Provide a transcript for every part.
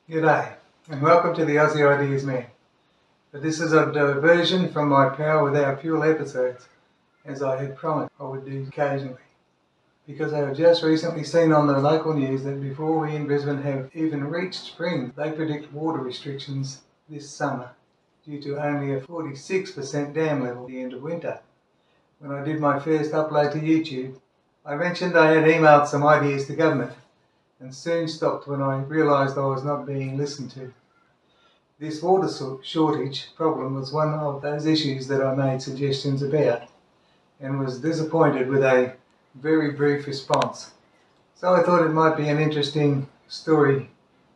G'day, and welcome to the Aussie Ideas Man. But this is a diversion from my Power Without Fuel episodes, as I had promised I would do occasionally. Because I have just recently seen on the local news that before we in Brisbane have even reached spring, they predict water restrictions this summer due to only a 46% dam level at the end of winter. When I did my first upload to YouTube, I mentioned I had emailed some ideas to government, and soon stopped when I realised I was not being listened to. This water shortage problem was one of those issues that I made suggestions about, and was disappointed with a very brief response. So I thought it might be an interesting story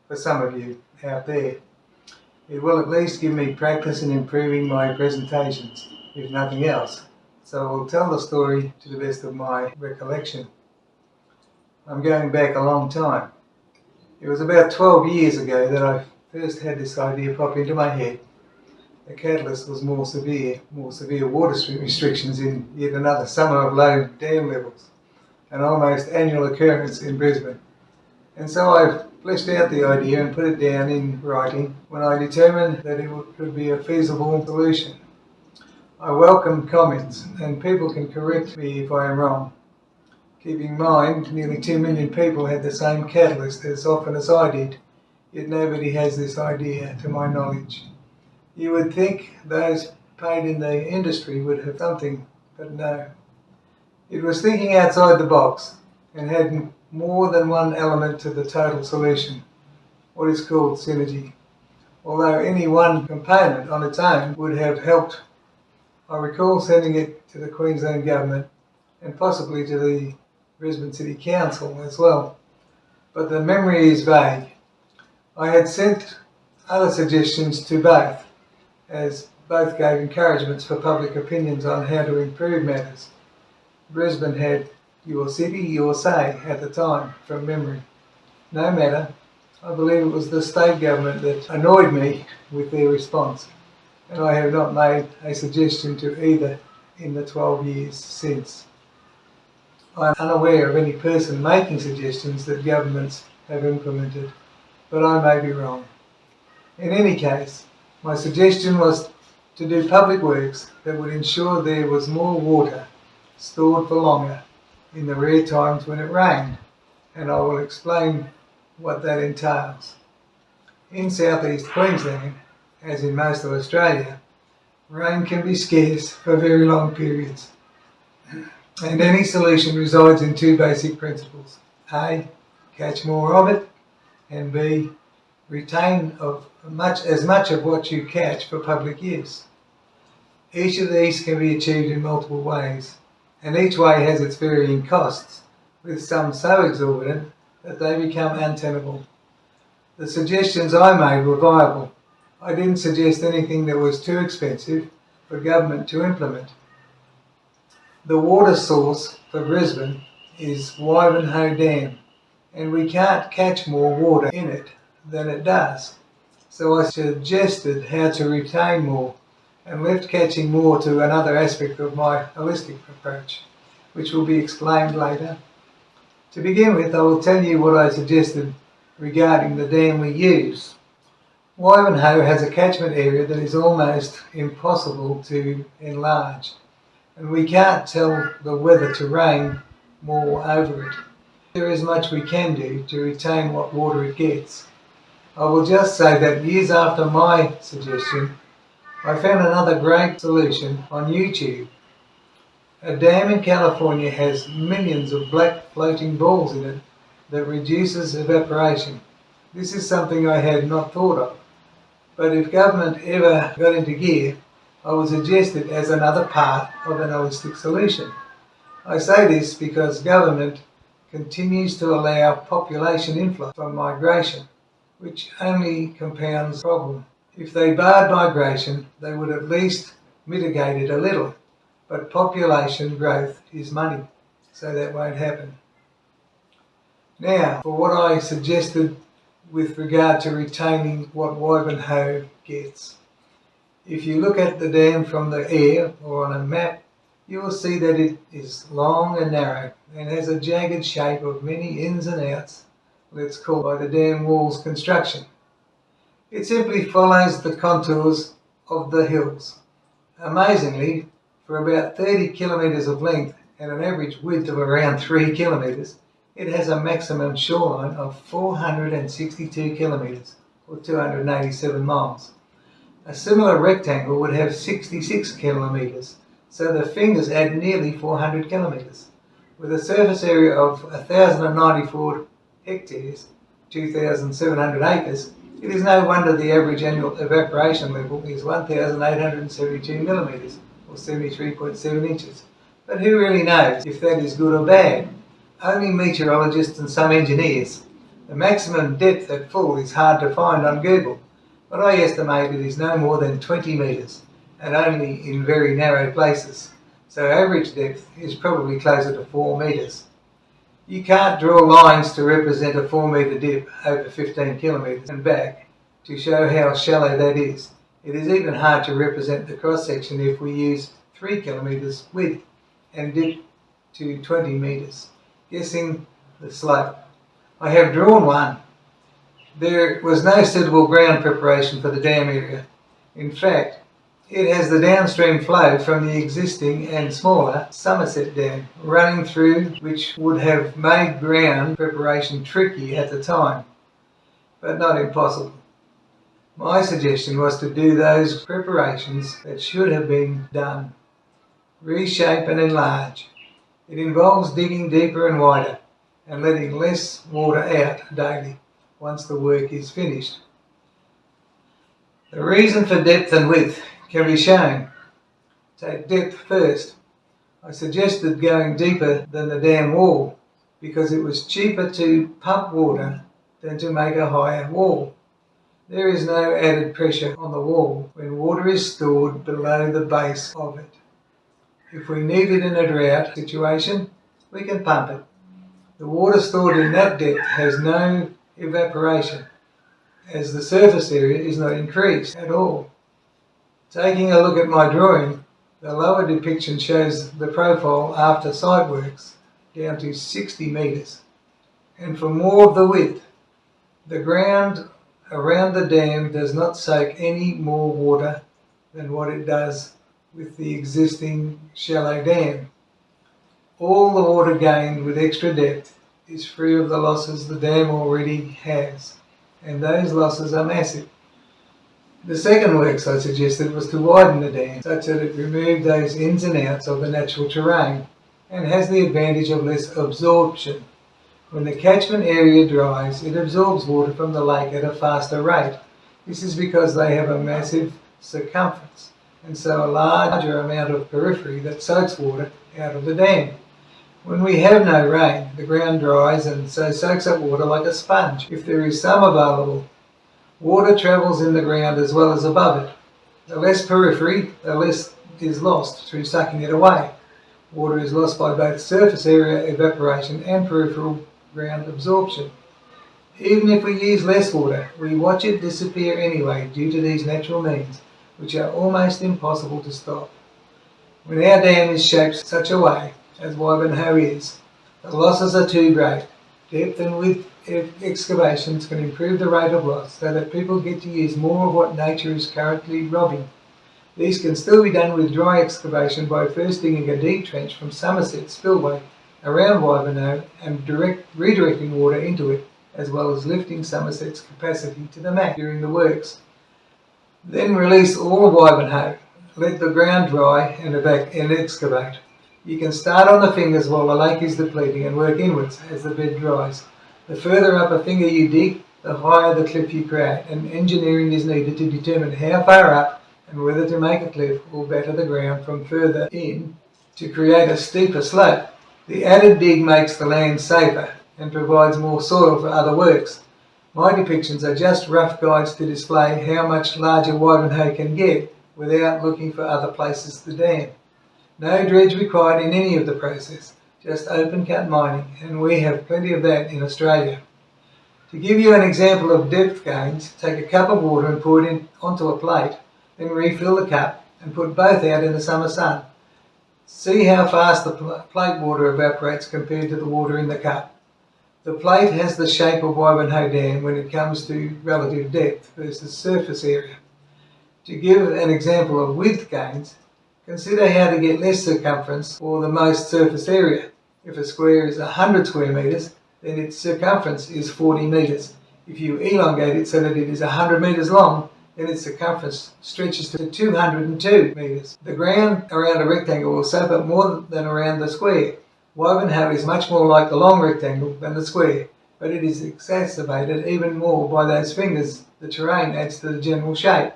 for some of you out there. It will at least give me practice in improving my presentations, if nothing else. So I will tell the story to the best of my recollection. I'm going back a long time. It was about 12 years ago that I first had this idea pop into my head. The catalyst was more severe water restrictions in yet another summer of low dam levels, an almost annual occurrence in Brisbane. And so I fleshed out the idea and put it down in writing when I determined that it could be a feasible solution. I welcome comments, and people can correct me if I am wrong. Keep in mind, nearly 2 million people had the same catalyst as often as I did, yet nobody has this idea to my knowledge. You would think those paid in the industry would have something, but no. It was thinking outside the box and had more than one element to the total solution, what is called synergy. Although any one component on its own would have helped. I recall sending it to the Queensland Government and possibly to the Brisbane City Council as well, but the memory is vague. I had sent other suggestions to both, as both gave encouragements for public opinions on how to improve matters. Brisbane had "Your City, Your Say" at the time, from memory. No matter, I believe it was the state government that annoyed me with their response, and I have not made a suggestion to either in the 12 years since. I am unaware of any person making suggestions that governments have implemented, but I may be wrong. In any case, my suggestion was to do public works that would ensure there was more water stored for longer in the rare times when it rained, and I will explain what that entails. In southeast Queensland, as in most of Australia, rain can be scarce for very long periods. And any solution resides in two basic principles. A, catch more of it, and B, retain as much of what you catch for public use. Each of these can be achieved in multiple ways, and each way has its varying costs, with some so exorbitant that they become untenable. The suggestions I made were viable. I didn't suggest anything that was too expensive for government to implement. The water source for Brisbane is Wyvenhoe Dam, and we can't catch more water in it than it does. So I suggested how to retain more and left catching more to another aspect of my holistic approach, which will be explained later. To begin with, I will tell you what I suggested regarding the dam we use. Wyvenhoe has a catchment area that is almost impossible to enlarge, and we can't tell the weather to rain more over it. There is much we can do to retain what water it gets. I will just say that years after my suggestion, I found another great solution on YouTube. A dam in California has millions of black floating balls in it that reduces evaporation. This is something I had not thought of, but if government ever got into gear, I would suggest it as another part of an holistic solution. I say this because government continues to allow population influx from migration, which only compounds the problem. If they barred migration, they would at least mitigate it a little, but population growth is money, so that won't happen. Now, for what I suggested with regard to retaining what Wyvenhoe gets. If you look at the dam from the air or on a map, you will see that it is long and narrow and has a jagged shape of many ins and outs, let's call by the dam wall's construction. It simply follows the contours of the hills. Amazingly, for about 30 kilometres of length and an average width of around 3 kilometres, it has a maximum shoreline of 462 kilometres, or 287 miles. A similar rectangle would have 66 kilometres, so the fingers add nearly 400 kilometres. With a surface area of 1,094 hectares, 2,700 acres, it is no wonder the average annual evaporation level is 1,872 millimetres, or 73.7 inches. But who really knows if that is good or bad? Only meteorologists and some engineers. The maximum depth at full is hard to find on Google, but I estimate it is no more than 20 metres, and only in very narrow places, so average depth is probably closer to 4 metres. You can't draw lines to represent a 4 metre dip over 15 kilometres and back to show how shallow that is. It is even hard to represent the cross section if we use 3 kilometres width and dip to 20 metres, guessing the slope. I have drawn one. There was no suitable ground preparation for the dam area. In fact, it has the downstream flow from the existing and smaller Somerset Dam running through, which would have made ground preparation tricky at the time, but not impossible. My suggestion was to do those preparations that should have been done. Reshape and enlarge. It involves digging deeper and wider and letting less water out daily once the work is finished. The reason for depth and width can be shown. Take depth first. I suggested going deeper than the dam wall because it was cheaper to pump water than to make a higher wall. There is no added pressure on the wall when water is stored below the base of it. If we need it in a drought situation, we can pump it. The water stored in that depth has no evaporation, as the surface area is not increased at all. Taking a look at my drawing, the lower depiction shows the profile after site works down to 60 metres. And for more of the width, the ground around the dam does not soak any more water than what it does with the existing shallow dam. All the water gained with extra depth is free of the losses the dam already has, and those losses are massive. The second works I suggested was to widen the dam such that it removed those ins and outs of the natural terrain and has the advantage of less absorption. When the catchment area dries, it absorbs water from the lake at a faster rate. This is because they have a massive circumference and so a larger amount of periphery that soaks water out of the dam. When we have no rain, the ground dries and so soaks up water like a sponge. If there is some available, water travels in the ground as well as above it. The less periphery, the less is lost through sucking it away. Water is lost by both surface area evaporation and peripheral ground absorption. Even if we use less water, we watch it disappear anyway due to these natural means, which are almost impossible to stop. When our dam is shaped such a way, as Ivanhoe is, the losses are too great. Depth and width excavations can improve the rate of loss so that people get to use more of what nature is currently robbing. These can still be done with dry excavation by first digging a deep trench from Somerset Spillway around Ivanhoe and redirecting water into it, as well as lifting Somerset's capacity to the max during the works. Then release all of Ivanhoe, let the ground dry and excavate. You can start on the fingers while the lake is depleting and work inwards as the bed dries. The further up a finger you dig, the higher the cliff you create, and engineering is needed to determine how far up and whether to make a cliff or batter the ground from further in to create a steeper slope. The added dig makes the land safer and provides more soil for other works. My depictions are just rough guides to display how much larger Ivanhoe can get without looking for other places to dam. No dredge required in any of the process, just open cut mining, and we have plenty of that in Australia. To give you an example of depth gains, take a cup of water and pour it onto a plate, then refill the cup and put both out in the summer sun. See how fast the plate water evaporates compared to the water in the cup. The plate has the shape of Ivanhoe Dam when it comes to relative depth versus surface area. To give an example of width gains, consider how to get less circumference for the most surface area. If a square is 100 square metres, then its circumference is 40 metres. If you elongate it so that it is 100 metres long, then its circumference stretches to 202 metres. The ground around a rectangle will soak up more than around the square. Ivanhoe is much more like the long rectangle than the square, but it is exacerbated even more by those fingers. The terrain adds to the general shape.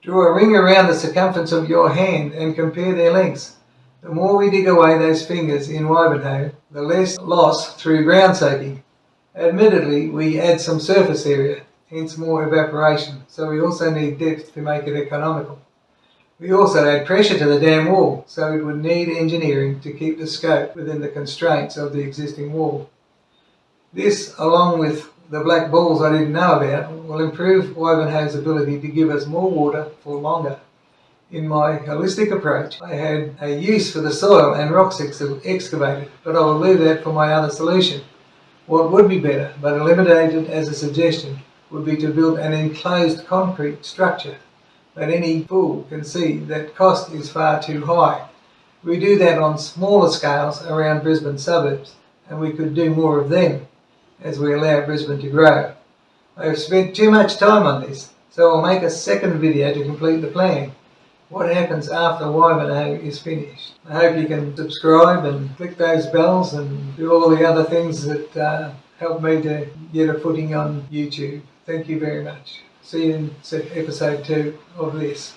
Draw a ring around the circumference of your hand and compare their lengths. The more we dig away those fingers in Ivanhoe, the less loss through ground soaking. Admittedly, we add some surface area, hence more evaporation, so we also need depth to make it economical. We also add pressure to the dam wall, so it would need engineering to keep the scope within the constraints of the existing wall. This, along with the black balls I didn't know about, will improve Ivanhoe's ability to give us more water for longer. In my holistic approach, I had a use for the soil and rocks excavated, but I will leave that for my other solution. What would be better, but eliminated as a suggestion, would be to build an enclosed concrete structure. But any fool can see that cost is far too high. We do that on smaller scales around Brisbane suburbs, and we could do more of them as we allow Brisbane to grow. I have spent too much time on this, so I'll make a second video to complete the plan. What happens after Ivanhoe is finished. I hope you can subscribe and click those bells and do all the other things that help me to get a footing on YouTube. Thank you very much. See you in episode 2 of this.